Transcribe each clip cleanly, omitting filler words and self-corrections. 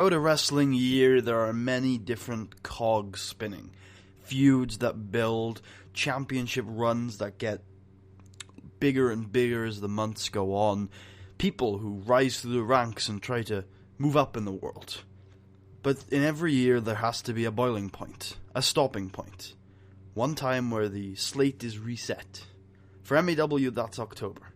Throughout a wrestling year, there are many different cogs spinning. Feuds that build, championship runs that get bigger and bigger as the months go on, people who rise through the ranks and try to move up in the world. But in every year, there has to be a boiling point, a stopping point. One time where the slate is reset. For MEW, that's October.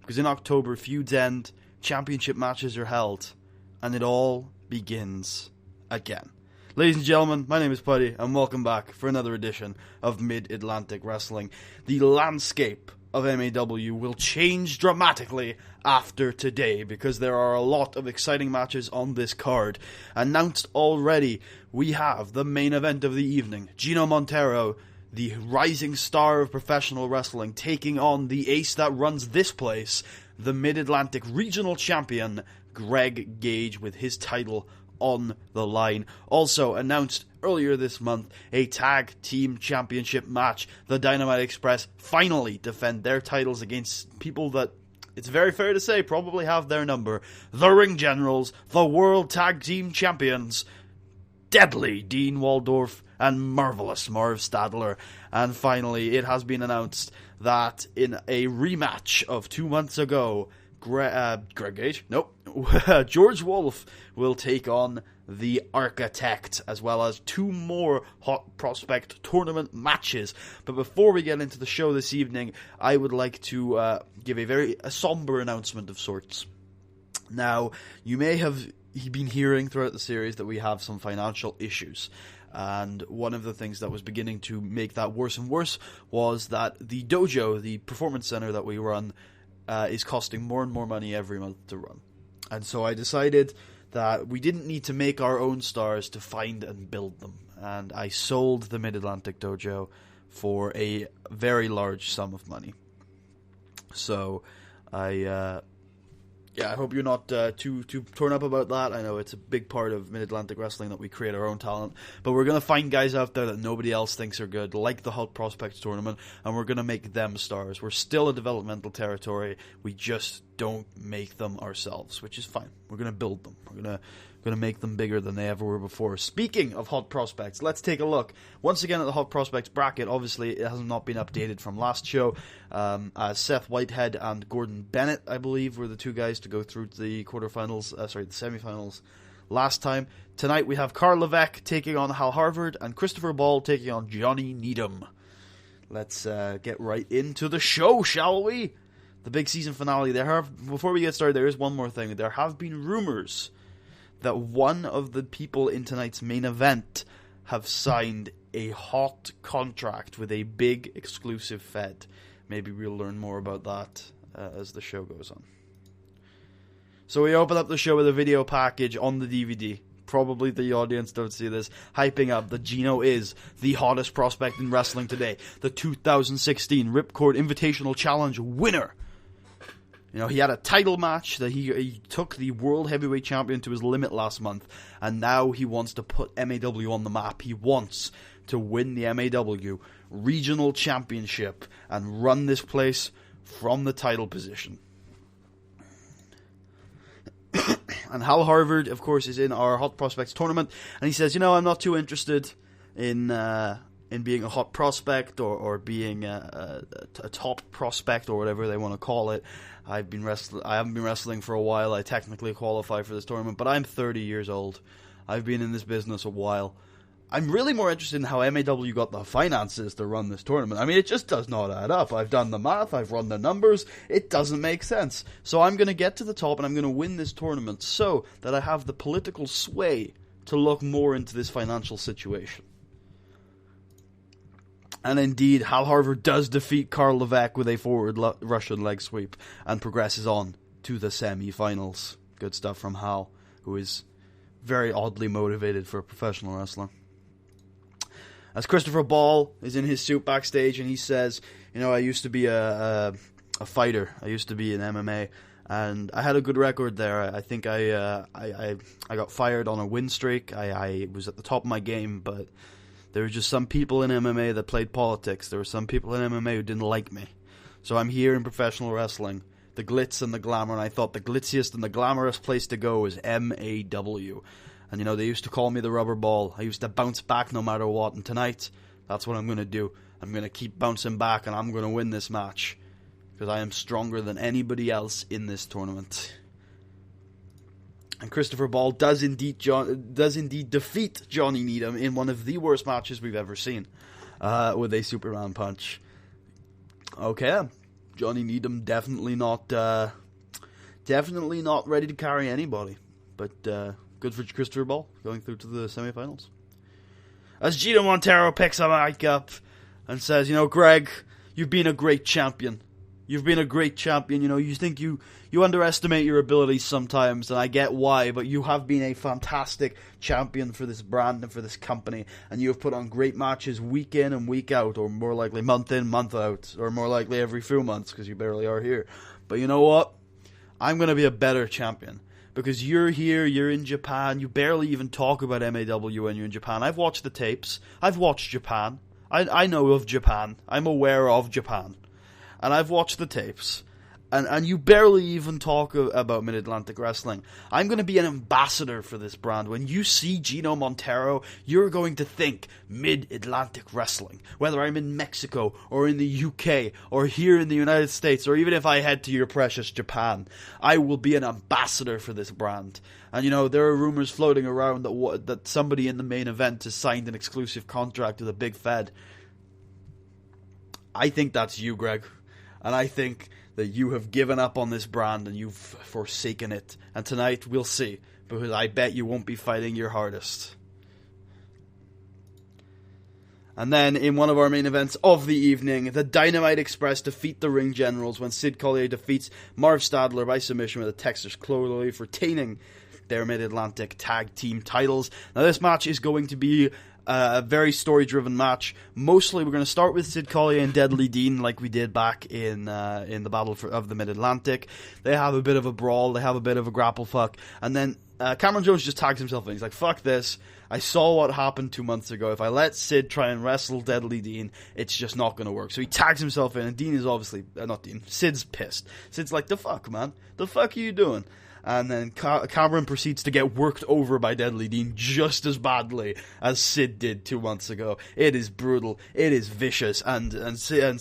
Because in October, feuds end, championship matches are held, and it all begins again. Ladies and gentlemen, my name is Putty, and welcome back for another edition of Mid-Atlantic Wrestling. The landscape of MEW will change dramatically after today, because there are a lot of exciting matches on this card. Announced already, we have the main event of the evening, Gino Montero, the rising star of professional wrestling, taking on the ace that runs this place, the Mid-Atlantic Regional Champion, Greg Gage, with his title on the line. Also announced earlier this month, a tag team championship match. The Dynamite Express finally defend their titles against people that, it's very fair to say, probably have their number. The Ring Generals, the World Tag Team Champions, Deadly Dean Waldorf and Marvelous Marv Stadler. And finally, it has been announced that in a rematch of 2 months ago, Greg Gage? Nope. George Wolfe will take on the Architect, as well as 2 more Hot Prospect tournament matches. But before we get into the show this evening, I would like to give a somber announcement of sorts. Now, you may have been hearing throughout the series that we have some financial issues. And one of the things that was beginning to make that worse and worse was that the dojo, the performance center that we run, is costing more and more money every month to run. And so I decided that we didn't need to make our own stars to find and build them. And I sold the Mid-Atlantic Dojo for a very large sum of money. So I hope you're not too torn up about that. I know it's a big part of Mid-Atlantic Wrestling that we create our own talent. But we're going to find guys out there that nobody else thinks are good, like the Hot Prospects Tournament, and we're going to make them stars. We're still a developmental territory. We just don't make them ourselves, which is fine. We're going to build them. We're going to make them bigger than they ever were before. Speaking of Hot Prospects, let's take a look once again at the Hot Prospects bracket. Obviously, it has not been updated from last show. Seth Whitehead and Gordon Bennett, I believe, were the 2 guys to go through to the quarterfinals, the semifinals last time. Tonight we have Carl Levesque taking on Hal Harvard and Christopher Ball taking on Johnny Needham. Let's get right into the show, shall we? The big season finale. Before we get started, there is one more thing. There have been rumors that one of the people in tonight's main event have signed a hot contract with a big exclusive Fed. Maybe we'll learn more about that as the show goes on. So we open up the show with a video package on the DVD. Probably the audience don't see this, hyping up that Gino is the hottest prospect in wrestling today. The 2016 Ripcord Invitational Challenge winner. You know, he had a title match that he took the World Heavyweight Champion to his limit last month, and now he wants to put MAW on the map. He wants to win the MAW Regional Championship and run this place from the title position. And Hal Harvard, of course, is in our Hot Prospects tournament, and he says, I'm not too interested in being a hot prospect or being a top prospect or whatever they want to call it. I haven't been wrestling for a while. I technically qualify for this tournament, but I'm 30 years old. I've been in this business a while. I'm really more interested in how MAW got the finances to run this tournament. I mean, it just does not add up. I've done the math, I've run the numbers, it doesn't make sense. So I'm going to get to the top and I'm going to win this tournament so that I have the political sway to look more into this financial situation. And indeed, Hal Harvard does defeat Carl Levesque with a forward Russian leg sweep and progresses on to the semi-finals. Good stuff from Hal, who is very oddly motivated for a professional wrestler. As Christopher Ball is in his suit backstage and he says, I used to be a fighter. I used to be in MMA. And I had a good record there. I think I got fired on a win streak. I was at the top of my game, but there were just some people in MMA that played politics. There were some people in MMA who didn't like me. So I'm here in professional wrestling, the glitz and the glamour, and I thought the glitziest and the glamorous place to go is MAW. And, they used to call me the rubber ball. I used to bounce back no matter what. And tonight, that's what I'm going to do. I'm going to keep bouncing back, and I'm going to win this match. Because I am stronger than anybody else in this tournament. And Christopher Ball does indeed defeat Johnny Needham in one of the worst matches we've ever seen. With a Superman punch. Okay. Johnny Needham definitely not ready to carry anybody. But good for Christopher Ball going through to the semifinals. As Gino Montero picks a mic up and says, Greg, you've been a great champion. You've been a great champion. You think you underestimate your abilities sometimes, and I get why, but you have been a fantastic champion for this brand and for this company, and you have put on great matches week in and week out, or more likely month in, month out, or more likely every few months, because you barely are here. But you know what? I'm going to be a better champion. Because you're here, you're in Japan, you barely even talk about MAW when you're in Japan. I've watched the tapes. I've watched Japan. I know of Japan. I'm aware of Japan. And I've watched the tapes. And you barely even talk about Mid-Atlantic Wrestling. I'm going to be an ambassador for this brand. When you see Gino Montero, you're going to think Mid-Atlantic Wrestling. Whether I'm in Mexico, or in the UK, or here in the United States, or even if I head to your precious Japan, I will be an ambassador for this brand. And there are rumors floating around that somebody in the main event has signed an exclusive contract with a big Fed. I think that's you, Greg. And I think that you have given up on this brand and you've forsaken it. And tonight we'll see, because I bet you won't be fighting your hardest. And then in one of our main events of the evening, the Dynamite Express defeat the Ring Generals when Sid Collier defeats Marv Stadler by submission with a Texas Cloverleaf, retaining their Mid-Atlantic Tag Team titles. Now this match is going to be a very story-driven match. Mostly, we're going to start with Sid Collier and Deadly Dean, like we did back in the Battle of the Mid-Atlantic. They have a bit of a brawl, they have a bit of a grapple fuck, and then Cameron Jones just tags himself in. He's like, fuck this, I saw what happened 2 months ago. If I let Sid try and wrestle Deadly Dean, it's just not going to work. So he tags himself in, and Dean is obviously, not Dean, Sid's pissed. Sid's like, the fuck, man? The fuck are you doing? And then Cameron proceeds to get worked over by Deadly Dean just as badly as Sid did 2 months ago. It is brutal. It is vicious. And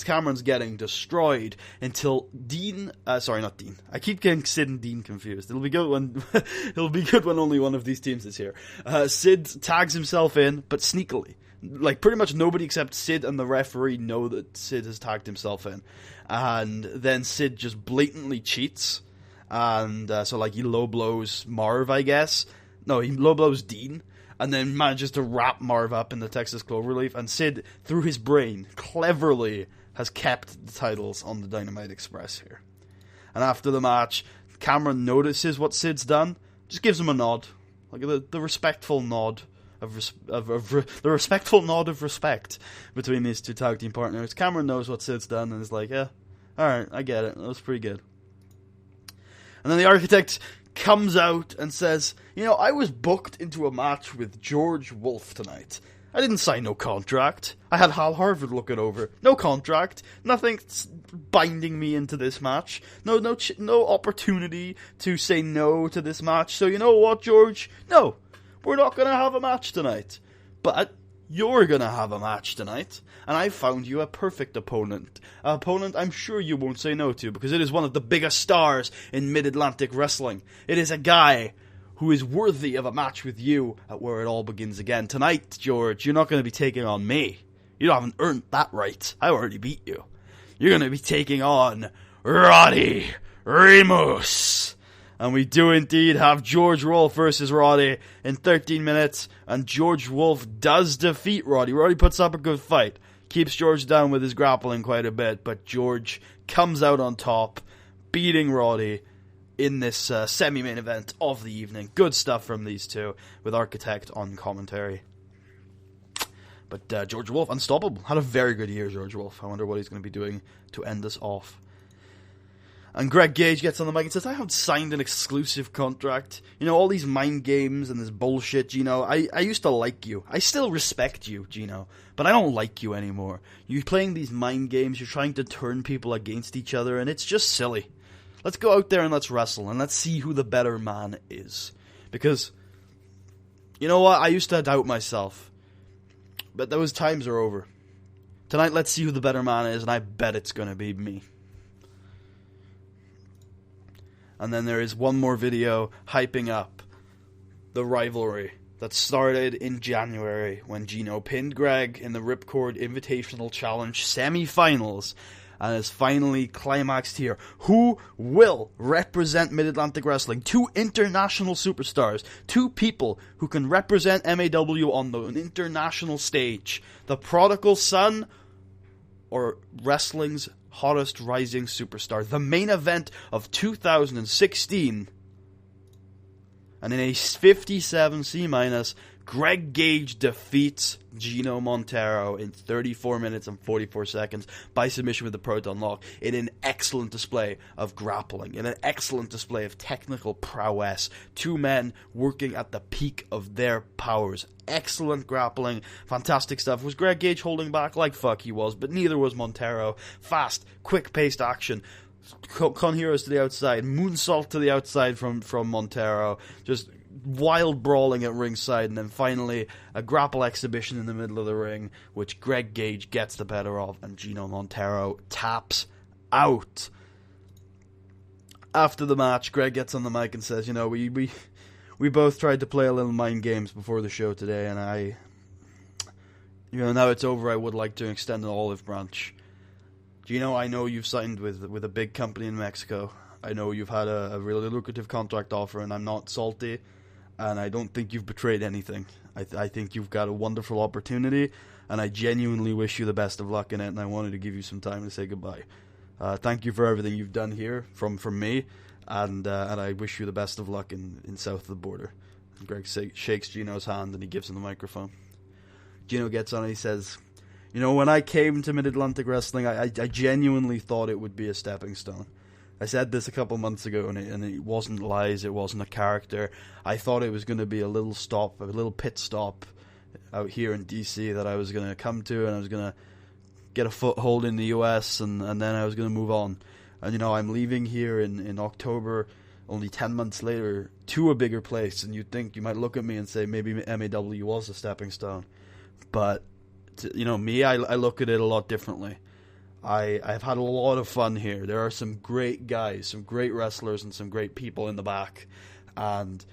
Cameron's getting destroyed until Dean... sorry, not Dean. I keep getting Sid and Dean confused. It'll be good when only one of these teams is here. Sid tags himself in, but sneakily. Like, pretty much nobody except Sid and the referee know that Sid has tagged himself in. And then Sid just blatantly cheats. And so he low blows Marv, I guess. No, he low blows Dean, and then manages to wrap Marv up in the Texas Cloverleaf. And Sid, through his brain, cleverly has kept the titles on the Dynamite Express here. And after the match, Cameron notices what Sid's done, just gives him a nod, like the respectful nod of respectful nod of respect between these two tag team partners. Cameron knows what Sid's done and is like, yeah, all right, I get it. That was pretty good. And then the Architect comes out and says, I was booked into a match with George Wolfe tonight. I didn't sign no contract. I had Hal Harvard look it over. No contract. Nothing binding me into this match. No opportunity to say no to this match. So you know what, George? No, we're not going to have a match tonight. But you're going to have a match tonight, and I found you a perfect opponent. An opponent I'm sure you won't say no to, because it is one of the biggest stars in Mid-Atlantic Wrestling. It is a guy who is worthy of a match with you at Where It All Begins Again. Tonight, George, you're not going to be taking on me. You haven't earned that right. I already beat you. You're going to be taking on Roddy Ramos. And we do indeed have George Wolfe versus Roddy in 13 minutes. And George Wolfe does defeat Roddy. Roddy puts up a good fight. Keeps George down with his grappling quite a bit. But George comes out on top, beating Roddy in this semi-main event of the evening. Good stuff from these two, with Architect on commentary. But George Wolfe, unstoppable. Had a very good year, George Wolfe. I wonder what he's going to be doing to end us off. And Greg Gage gets on the mic and says, I haven't signed an exclusive contract. All these mind games and this bullshit, Gino. I used to like you. I still respect you, Gino. But I don't like you anymore. You're playing these mind games. You're trying to turn people against each other. And it's just silly. Let's go out there and let's wrestle. And let's see who the better man is. Because You know what? I used to doubt myself. But those times are over. Tonight, let's see who the better man is, and I bet it's going to be me. And then there is one more video hyping up the rivalry that started in January when Gino pinned Greg in the Ripcord Invitational Challenge semi-finals and has finally climaxed here. Who will represent Mid-Atlantic Wrestling? Two international superstars. Two people who can represent MAW on the international stage. The prodigal son or wrestling's hottest rising superstar. The main event of 2016. And in a 57C-, Greg Gage defeats Gino Montero in 34 minutes and 44 seconds by submission with the Proton Lock in an excellent display of grappling, in an excellent display of technical prowess. Two men working at the peak of their powers. Excellent grappling, fantastic stuff. Was Greg Gage holding back? Like fuck he was, but neither was Montero. Fast, quick-paced action. Conheros to the outside, moonsault to the outside from Montero, just wild brawling at ringside, and then finally a grapple exhibition in the middle of the ring, which Greg Gage gets the better of, and Gino Montero taps out. After the match, Greg gets on the mic and says, you know, we both tried to play a little mind games before the show today, and now it's over, I would like to extend an olive branch. Gino, I know you've signed with a big company in Mexico. I know you've had a really lucrative contract offer, and I'm not salty, and I don't think you've betrayed anything. I think you've got a wonderful opportunity, and I genuinely wish you the best of luck in it, and I wanted to give you some time to say goodbye. Thank you for everything you've done here from me, and I wish you the best of luck in south of the border. And Greg shakes Gino's hand, and he gives him the microphone. Gino gets on and he says, you know, when I came to Mid-Atlantic Wrestling, I genuinely thought it would be a stepping stone. I said this a couple months ago, and it wasn't lies, it wasn't a character. I thought it was going to be a little pit stop out here in DC that I was going to come to, and I was going to get a foothold in the US, and then I was going to move on. And, you know, I'm leaving here in October, only 10 months later, to a bigger place, and you'd think, you might look at me and say maybe MAW was a stepping stone. But you know, me, I look at it a lot differently. I've had a lot of fun here. There are some great guys, some great wrestlers, and some great people in the back. And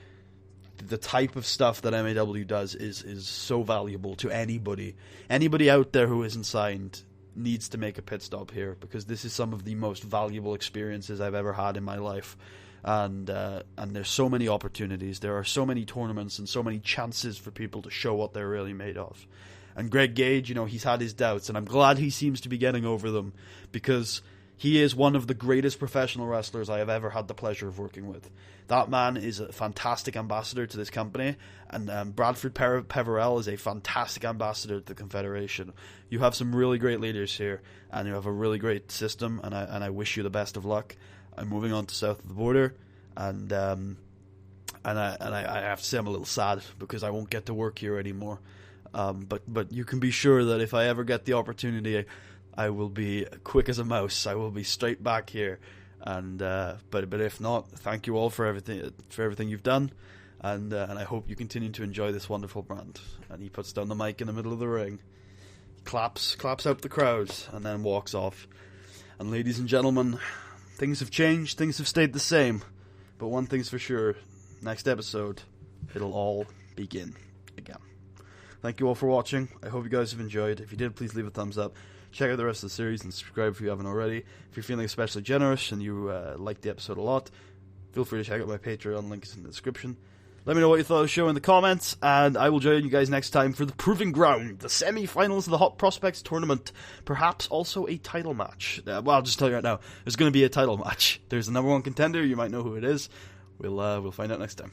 the type of stuff that MAW does is so valuable to anybody. Anybody out there who isn't signed needs to make a pit stop here, because this is some of the most valuable experiences I've ever had in my life. And there's so many opportunities. There are so many tournaments and so many chances for people to show what they're really made of. And Greg Gage, you know, he's had his doubts, and I'm glad he seems to be getting over them, because he is one of the greatest professional wrestlers I have ever had the pleasure of working with. That man is a fantastic ambassador to this company, and Bradford Peverell is a fantastic ambassador to the Confederation. You have some really great leaders here, and you have a really great system, and I wish you the best of luck. I'm moving on to south of the border, and I have to say I'm a little sad because I won't get to work here anymore. But you can be sure that if I ever get the opportunity, I will be quick as a mouse. I will be straight back here. And but if not, thank you all for everything you've done, and I hope you continue to enjoy this wonderful brand. And he puts down the mic in the middle of the ring, claps out the crowd, and then walks off. And ladies and gentlemen, things have changed. Things have stayed the same, but one thing's for sure: next episode, it'll all begin again. Thank you all for watching. I hope you guys have enjoyed. If you did, please leave a thumbs up. Check out the rest of the series and subscribe if you haven't already. If you're feeling especially generous and you liked the episode a lot, feel free to check out my Patreon, link is in the description. Let me know what you thought of the show in the comments, and I will join you guys next time for the Proving Ground, the semi-finals of the Hot Prospects Tournament. Perhaps also a title match. Well, I'll just tell you right now, there's going to be a title match. There's the number one contender, you might know who it is. We'll find out next time.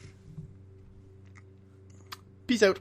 Peace out.